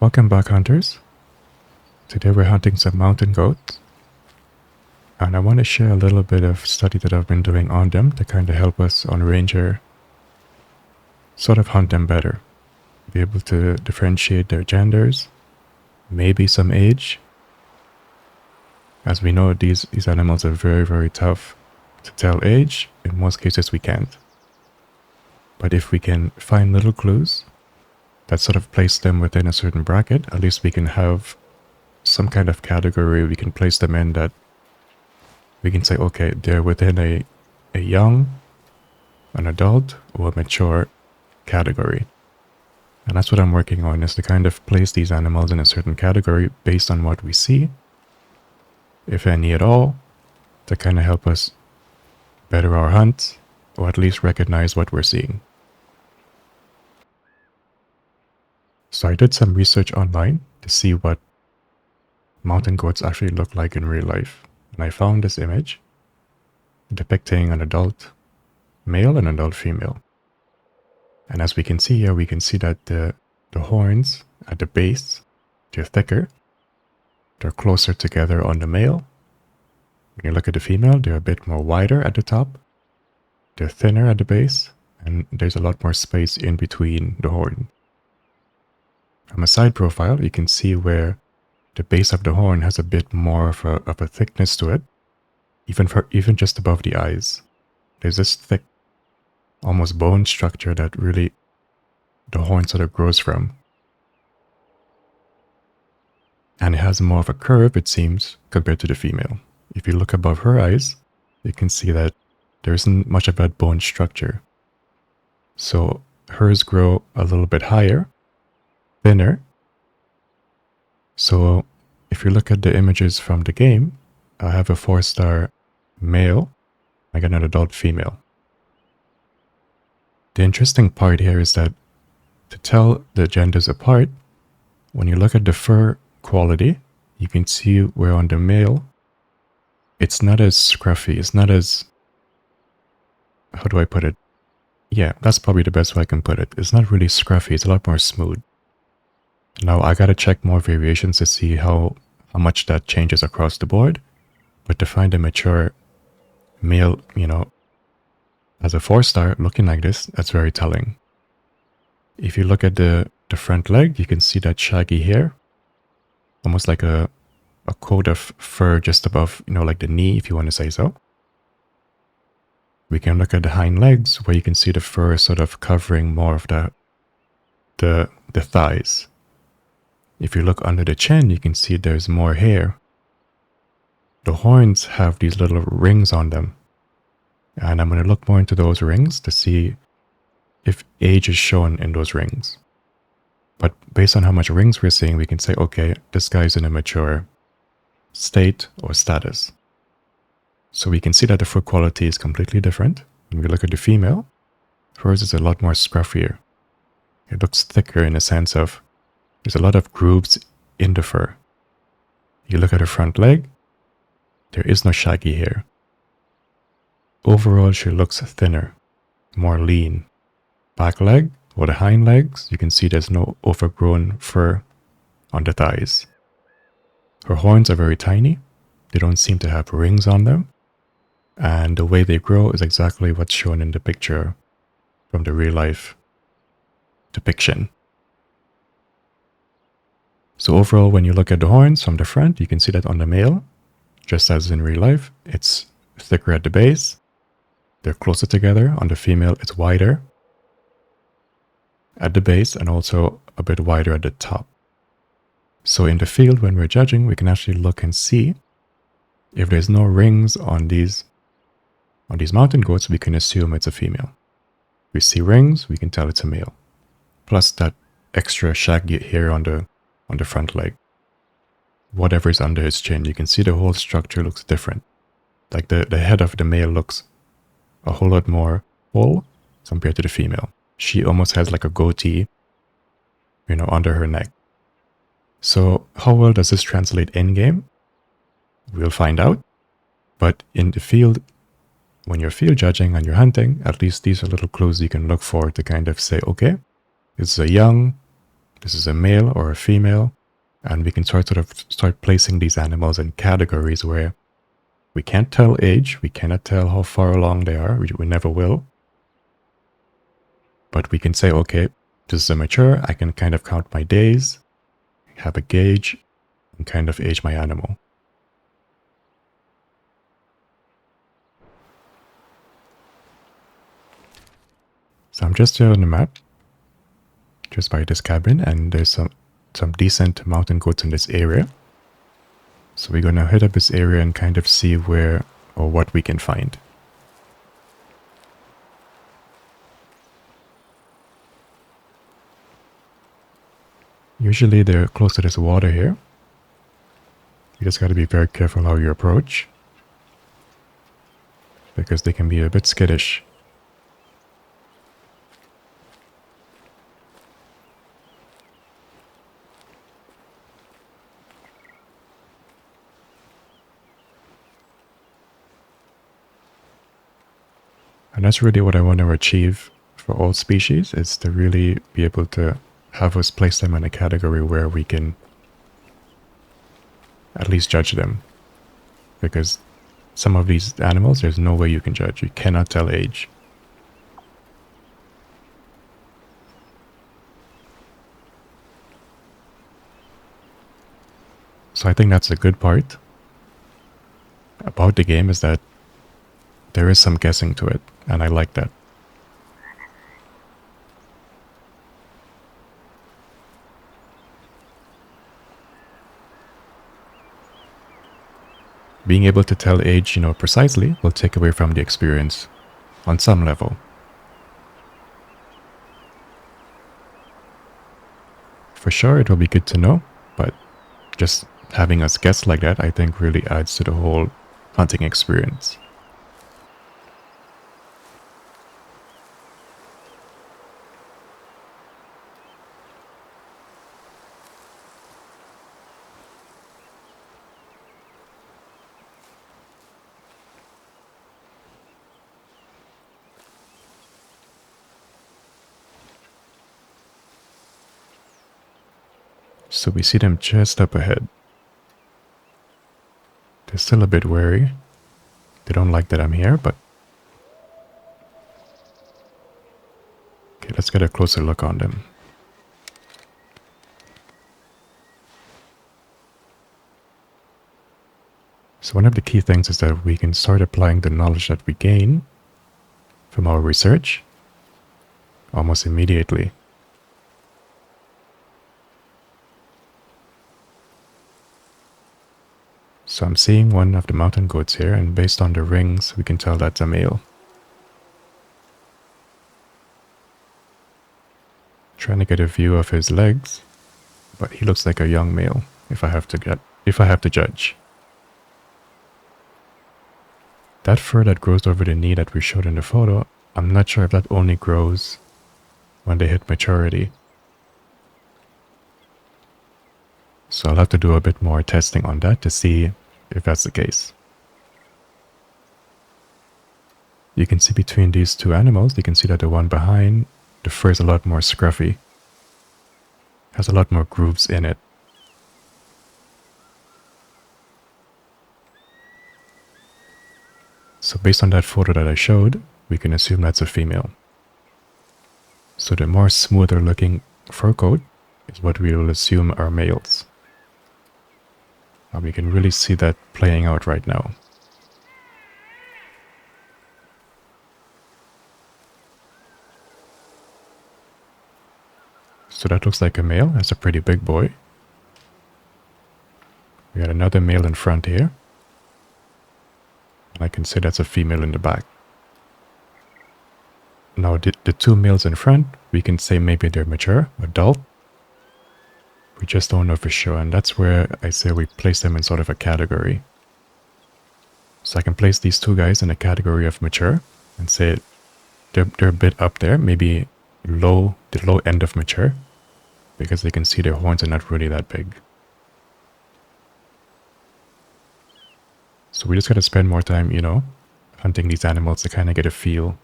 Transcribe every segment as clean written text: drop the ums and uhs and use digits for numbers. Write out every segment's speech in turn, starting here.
Welcome back, hunters. Today we're hunting some mountain goats, and I want to share a little bit of study that I've been doing on them to kind of help us on Ranger sort of hunt them better, be able to differentiate their genders, maybe some age. As we know, these animals are very, very tough to tell age. In most cases we can't. But if we can find little clues that sort of place them within a certain bracket, at least we can have some kind of category we can place them in that we can say, okay, they're within a young, an adult, or a mature category. And that's what I'm working on, is to kind of place these animals in a certain category based on what we see, if any at all, to kind of help us better our hunt, or at least recognize what we're seeing. So I did some research online to see what mountain goats actually look like in real life. And I found this image depicting an adult male and an adult female. And as we can see here, we can see that the horns at the base, they're thicker. They're closer together on the male. When you look at the female, they're a bit more wider at the top. They're thinner at the base, and there's a lot more space in between the horn. From a side profile, you can see where the base of the horn has a bit more of a thickness to it, even just above the eyes. There's this thick, almost bone structure that really the horn sort of grows from. And it has more of a curve, it seems, compared to the female. If you look above her eyes, you can see that there isn't much of that bone structure. So hers grow a little bit higher, thinner. So if you look at the images from the game, I have a 4-star male, I got an adult female. The interesting part here is that to tell the genders apart, when you look at the fur quality, you can see where on the male, it's not as scruffy, it's not as, how do I put it? Yeah, that's probably the best way I can put it. It's not really scruffy, it's a lot more smooth. Now I gotta check more variations to see how much that changes across the board, but to find a mature male, as a 4-star looking like this, that's very telling. If you look at the front leg, you can see that shaggy hair, almost like a coat of fur just above, like the knee, if you want to say so. We can look at the hind legs, where you can see the fur sort of covering more of the thighs. If you look under the chin, you can see there's more hair. The horns have these little rings on them. And I'm going to look more into those rings to see if age is shown in those rings. But based on how much rings we're seeing, we can say, okay, this guy's in a mature state or status. So we can see that the fur quality is completely different. When we look at the female, hers is a lot more scruffier. It looks thicker in the sense of there's a lot of grooves in the fur. You look at her front leg, there is no shaggy hair. Overall, she looks thinner, more lean. Back leg, or the hind legs, you can see there's no overgrown fur on the thighs. Her horns are very tiny. They don't seem to have rings on them. And the way they grow is exactly what's shown in the picture from the real life depiction. So overall, when you look at the horns from the front, you can see that on the male, just as in real life, it's thicker at the base. They're closer together. On the female, it's wider at the base and also a bit wider at the top. So in the field, when we're judging, we can actually look and see if there's no rings on these mountain goats, we can assume it's a female. If we see rings, we can tell it's a male. Plus that extra shaggy hair on the front leg. Whatever is under his chin, you can see the whole structure looks different. Like the head of the male looks a whole lot more full compared to the female. She almost has like a goatee, under her neck. So how well does this translate in-game? We'll find out. But in the field, when you're field judging and you're hunting, at least these are little clues you can look for to kind of say, okay, this is a young, this is a male or a female, and we can start placing these animals in categories where we can't tell age, we cannot tell how far along they are, we never will. But we can say, okay, this is a mature, I can kind of count my days, have a gauge, and kind of age my animal. So I'm just here on the map, just by this cabin, and there's some decent mountain goats in this area. So we're gonna hit up this area and kind of see where or what we can find. Usually they're close to this water here. You just gotta be very careful how you approach, because they can be a bit skittish. And that's really what I want to achieve for all species, is to really be able to have us place them in a category where we can at least judge them. Because some of these animals, there's no way you can judge. You cannot tell age. So I think that's a good part about the game, is that there is some guessing to it, and I like that. Being able to tell age, precisely will take away from the experience on some level. For sure, it will be good to know, but just having us guess like that, I think really adds to the whole hunting experience. So we see them just up ahead. They're still a bit wary. They don't like that I'm here, but... Okay, let's get a closer look on them. So one of the key things is that we can start applying the knowledge that we gain from our research almost immediately. So I'm seeing one of the mountain goats here, and based on the rings, we can tell that's a male. Trying to get a view of his legs, but he looks like a young male, if I have to judge. That fur that grows over the knee that we showed in the photo, I'm not sure if that only grows when they hit maturity. So I'll have to do a bit more testing on that to see if that's the case. You can see between these two animals, you can see that the one behind, the fur is a lot more scruffy. Has a lot more grooves in it. So based on that photo that I showed, we can assume that's a female. So the more smoother looking fur coat is what we will assume are males. And we can really see that playing out right now. So that looks like a male. That's a pretty big boy. We got another male in front here. And I can say that's a female in the back. Now the two males in front, we can say maybe they're mature, adult. We just don't know for sure, and that's where I say we place them in sort of a category. So I can place these two guys in a category of mature and say they're a bit up there, maybe the low end of mature, because they can see their horns are not really that big. So we just gotta spend more time, hunting these animals to kind of get a feel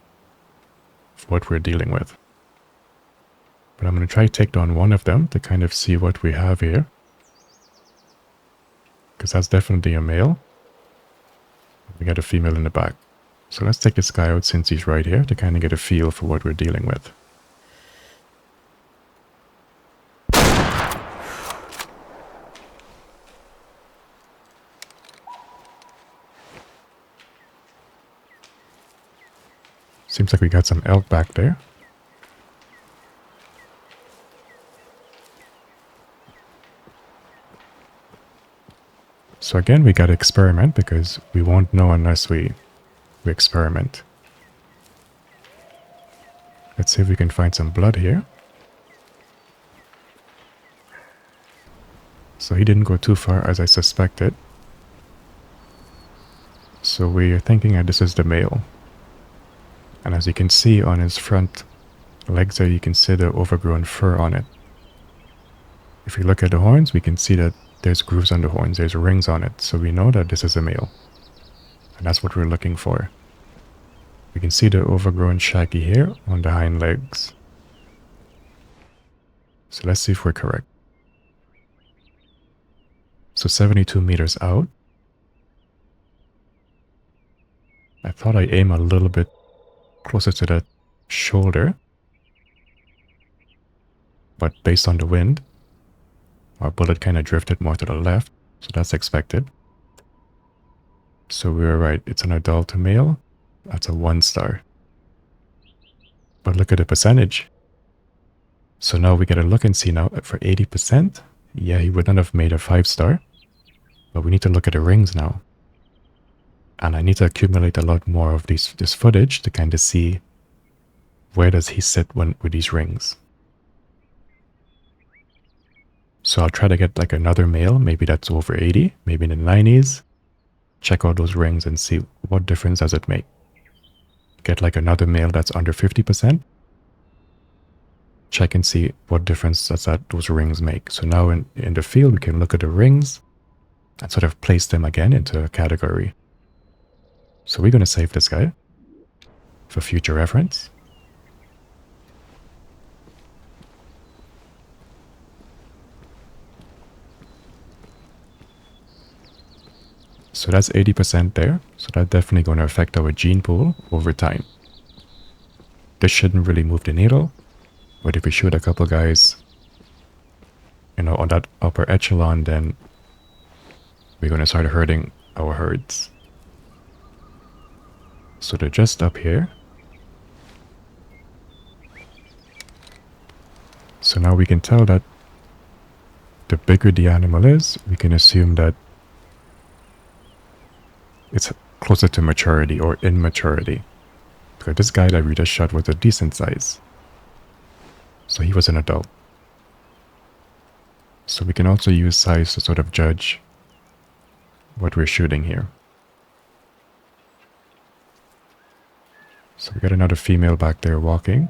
for what we're dealing with. But I'm going to try to take down one of them to kind of see what we have here. Because that's definitely a male. We got a female in the back. So let's take this guy out since he's right here to kind of get a feel for what we're dealing with. Seems like we got some elk back there. So again, we gotta experiment because we won't know unless we experiment. Let's see if we can find some blood here. So he didn't go too far as I suspected. So we're thinking that this is the male. And as you can see on his front legs there, you can see the overgrown fur on it. If you look at the horns, we can see that there's grooves on the horns, there's rings on it. So we know that this is a male. And that's what we're looking for. We can see the overgrown shaggy hair on the hind legs. So let's see if we're correct. So 72 meters out. I thought I aimed a little bit closer to that shoulder. But based on the wind, our bullet kind of drifted more to the left. So that's expected. So we were right. It's an adult male. That's a 1 star. But look at the percentage. So now we get a look and see now for 80%. Yeah, he would not have made a 5 star. But we need to look at the rings now. And I need to accumulate a lot more of this footage to kind of see where does he sit with these rings. So I'll try to get like another male, maybe that's over 80, maybe in the 90s. Check out those rings and see what difference does it make. Get like another male that's under 50%. Check and see what difference does those rings make. So now in the field, we can look at the rings and sort of place them again into a category. So we're going to save this guy for future reference. So that's 80% there. So that's definitely going to affect our gene pool over time. This shouldn't really move the needle. But if we shoot a couple guys, on that upper echelon, then we're going to start hurting our herds. So they're just up here. So now we can tell that the bigger the animal is, we can assume that it's closer to maturity or immaturity. Because this guy that we just shot was a decent size. So he was an adult. So we can also use size to sort of judge what we're shooting here. So we got another female back there walking.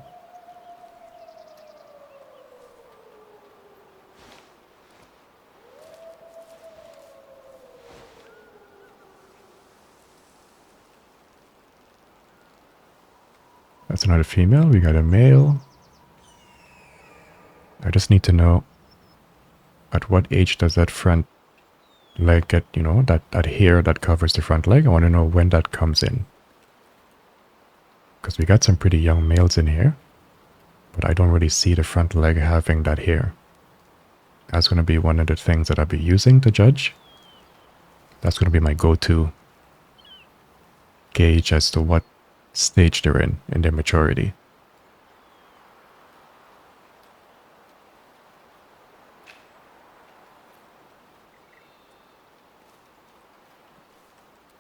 That's another female. We got a male. I just need to know at what age does that front leg get, that hair that covers the front leg. I want to know when that comes in. Because we got some pretty young males in here. But I don't really see the front leg having that hair. That's going to be one of the things that I'll be using to judge. That's going to be my go-to gauge as to what stage they're in their maturity.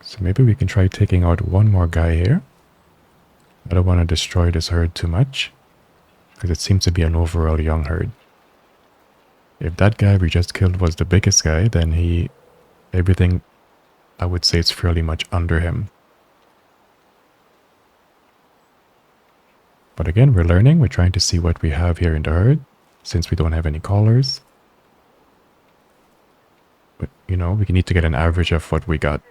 So maybe we can try taking out one more guy here. I don't want to destroy this herd too much, because it seems to be an overall young herd. If that guy we just killed was the biggest guy, then everything, I would say, it's fairly much under him. But again, we're learning. We're trying to see what we have here in the herd, since we don't have any collars. But, we need to get an average of what we got.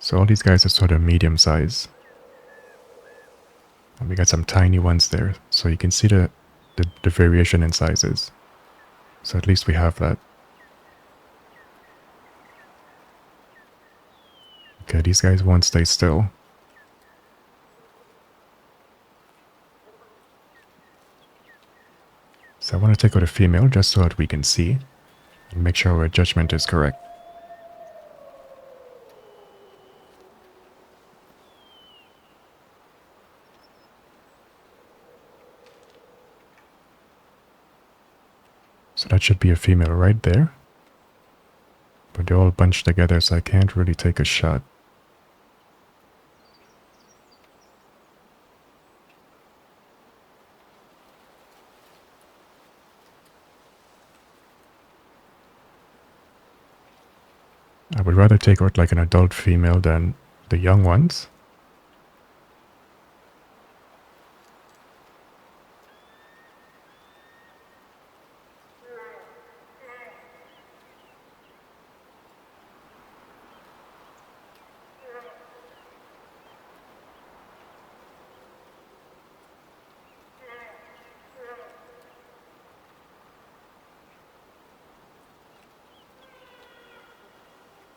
So all these guys are sort of medium size. And we got some tiny ones there. So you can see the variation in sizes. So at least we have that. Okay, these guys won't stay still. So I want to take out a female just so that we can see and make sure our judgment is correct. So that should be a female right there. But they're all bunched together, so I can't really take a shot. I would rather take out like an adult female than the young ones.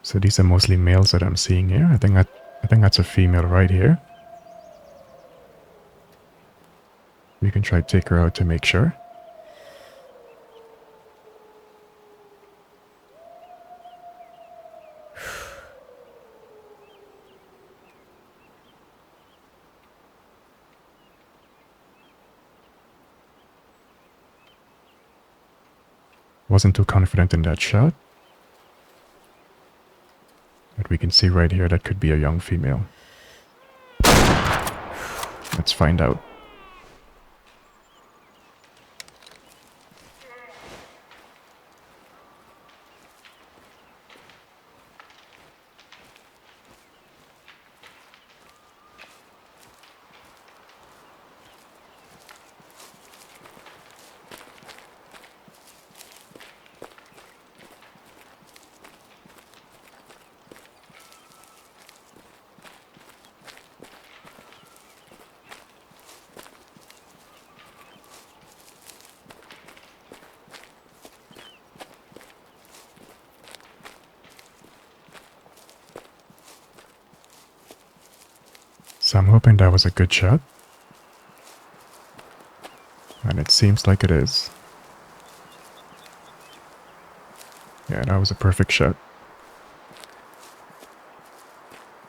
So these are mostly males that I'm seeing here. I think that's a female right here. We can try to take her out to make sure. Wasn't too confident in that shot. But we can see right here that could be a young female. Let's find out. So I'm hoping that was a good shot. And it seems like it is. Yeah, that was a perfect shot.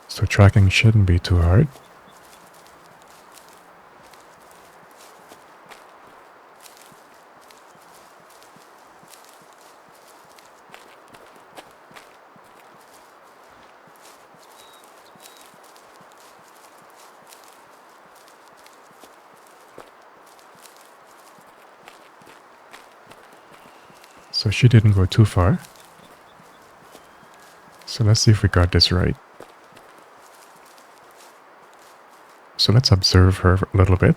So tracking shouldn't be too hard. So she didn't go too far. So let's see if we got this right. So let's observe her a little bit.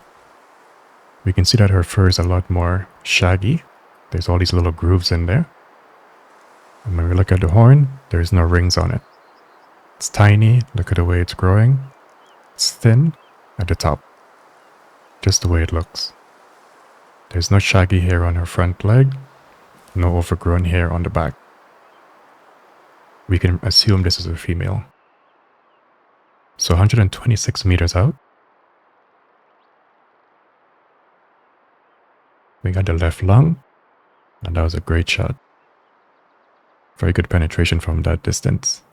We can see that her fur is a lot more shaggy. There's all these little grooves in there. And when we look at the horn, there's no rings on it. It's tiny. Look at the way it's growing. It's thin at the top. Just the way it looks. There's no shaggy hair on her front leg. No overgrown hair on the back. We can assume this is a female. So 126 meters out. We got the left lung. And that was a great shot. Very good penetration from that distance.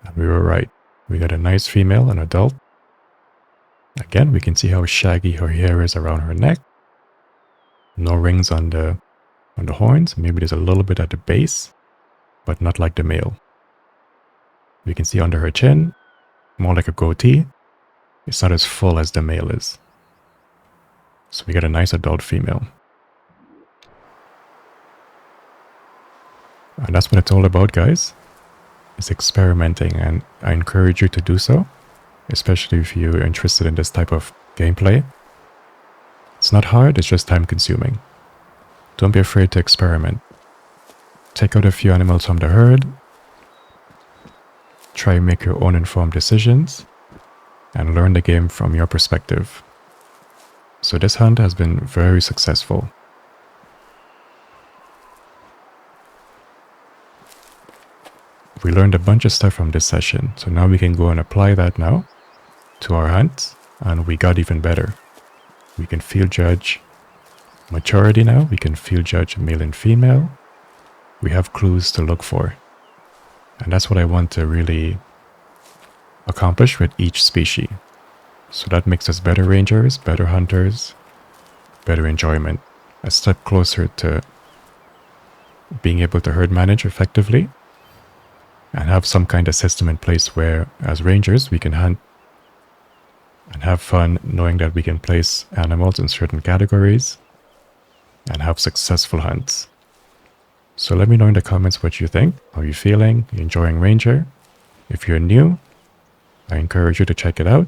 And we were right. We got a nice female, an adult. Again, we can see how shaggy her hair is around her neck. No rings on the horns. Maybe there's a little bit at the base, but not like the male. We can see under her chin, more like a goatee. It's not as full as the male is. So we got a nice adult female. And that's what it's all about, guys. It's experimenting, and I encourage you to do so, especially if you're interested in this type of gameplay. It's not hard, it's just time consuming. Don't be afraid to experiment. Take out a few animals from the herd. try and make your own informed decisions, and learn the game from your perspective. So this hunt has been very successful. We learned a bunch of stuff from this session, so now we can go and apply that now to our hunt, and we got even better. We can field judge maturity now, we can field judge male and female. We have clues to look for. And that's what I want to really accomplish with each species. So that makes us better rangers, better hunters, better enjoyment. A step closer to being able to herd manage effectively and have some kind of system in place where, as rangers, we can hunt and have fun knowing that we can place animals in certain categories and have successful hunts. So let me know in the comments what you think. How are you feeling? You enjoying Ranger? If you're new, I encourage you to check it out.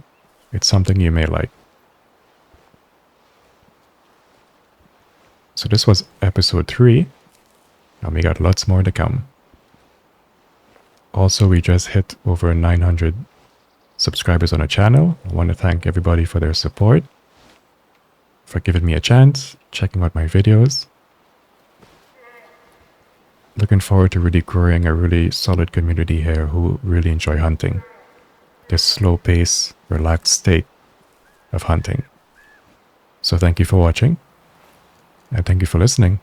It's something you may like. So this was episode 3, and we got lots more to come. Also, we just hit over 900 subscribers on the channel. I want to thank everybody for their support, for giving me a chance, checking out my videos. Looking forward to really growing a really solid community here who really enjoy hunting. This slow pace, relaxed state of hunting. So thank you for watching, and thank you for listening.